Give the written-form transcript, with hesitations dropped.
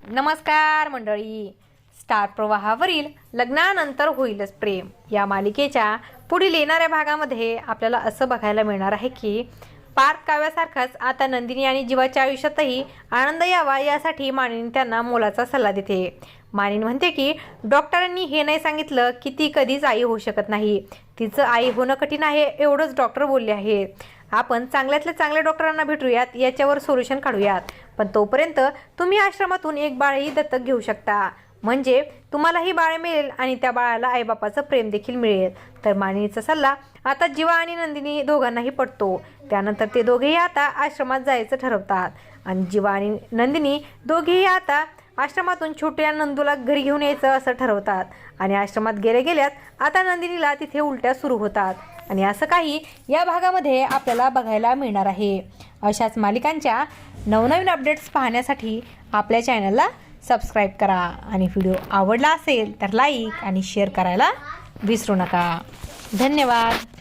नमस्कार मंडळी. स्टार प्रवाहावरील लग्नानंतर होईलच प्रेम या मालिकेच्या पुढील येणाऱ्या भागामध्ये आपल्याला असं बघायला मिळणार आहे की पार्थ काव्यासारखाच आता नंदिनी आणि जीवाच्या आयुष्यातही आनंद यावा यासाठी मानिनी त्यांना मोलाचा सल्ला देते. मानिनी म्हणते की डॉक्टरांनी हे नाही सांगितलं की ती कधीच आई होऊ शकत नाही. तिचं आई होणं कठीण आहे एवढंच डॉक्टर बोलले आहे. आपण चांगल्यातल्या चांगल्या डॉक्टरांना भेटूयात, याच्यावर सोल्युशन काढूयात. पण तोपर्यंत तुम्ही आश्रमातून एक बाळही दत्तक घेऊ शकता, म्हणजे तुम्हालाही बाळ मिळेल आणि त्या बाळाला आईबापाचं प्रेम देखील मिळेल. तर मानिनीचा सल्ला आता जीवा आणि नंदिनी दोघांनाही पटतो. त्यानंतर ते दोघेही आता आश्रमात जायचं ठरवतात आणि जीवा आणि नंदिनी दोघेही आता आश्रमातून छोट्या नंदूला घरी घेऊन यायचं असं ठरवतात. आणि आश्रमात गेल्यात आता नंदिनीला तिथे उलट्या सुरू होतात आणि असं काही या भागामध्ये आपल्याला बघायला मिळणार आहे. अशाच मालिकांच्या नवनवीन अपडेट्स पाहण्यासाठी आपल्या चॅनलला सबस्क्राईब करा आणि व्हिडिओ आवडला असेल तर लाईक आणि शेअर करायला विसरू नका. धन्यवाद.